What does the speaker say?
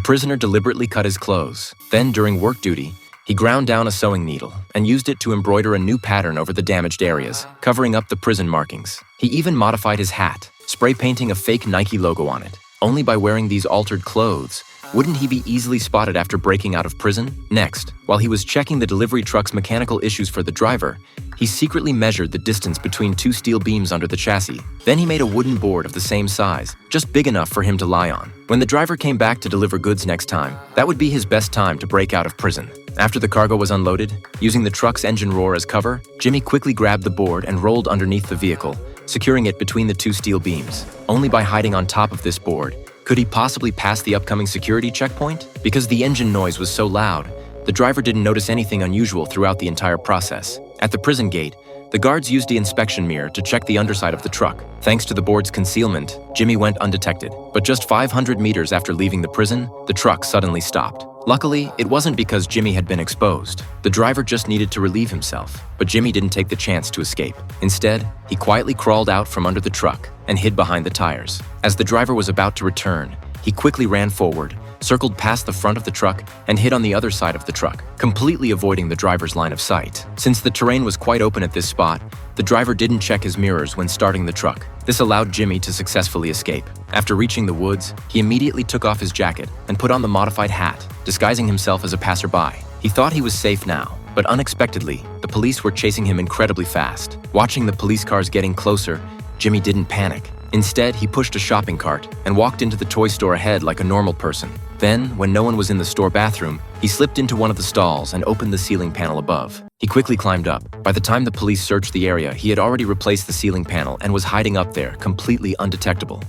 prisoner deliberately cut his clothes. Then, during work duty, he ground down a sewing needle and used it to embroider a new pattern over the damaged areas, covering up the prison markings. He even modified his hat, spray painting a fake Nike logo on it. Only by wearing these altered clothes wouldn't he be easily spotted after breaking out of prison? Next, while he was checking the delivery truck's mechanical issues for the driver, he secretly measured the distance between two steel beams under the chassis. Then he made a wooden board of the same size, just big enough for him to lie on. When the driver came back to deliver goods next time, that would be his best time to break out of prison. After the cargo was unloaded, using the truck's engine roar as cover, Jimmy quickly grabbed the board and rolled underneath the vehicle, securing it between the two steel beams. Only by hiding on top of this board could he possibly pass the upcoming security checkpoint? Because the engine noise was so loud, the driver didn't notice anything unusual throughout the entire process. At the prison gate, the guards used the inspection mirror to check the underside of the truck. Thanks to the board's concealment, Jimmy went undetected. But just 500 meters after leaving the prison, the truck suddenly stopped. Luckily, it wasn't because Jimmy had been exposed. The driver just needed to relieve himself, but Jimmy didn't take the chance to escape. Instead, he quietly crawled out from under the truck and hid behind the tires. As the driver was about to return, he quickly ran forward, circled past the front of the truck, and hid on the other side of the truck, completely avoiding the driver's line of sight. Since the terrain was quite open at this spot, the driver didn't check his mirrors when starting the truck. This allowed Jimmy to successfully escape. After reaching the woods, he immediately took off his jacket and put on the modified hat, disguising himself as a passerby. He thought he was safe now, but unexpectedly, the police were chasing him incredibly fast. Watching the police cars getting closer, Jimmy didn't panic. Instead, he pushed a shopping cart and walked into the toy store ahead like a normal person. Then, when no one was in the store bathroom, he slipped into one of the stalls and opened the ceiling panel above. He quickly climbed up. By the time the police searched the area, he had already replaced the ceiling panel and was hiding up there, completely undetectable.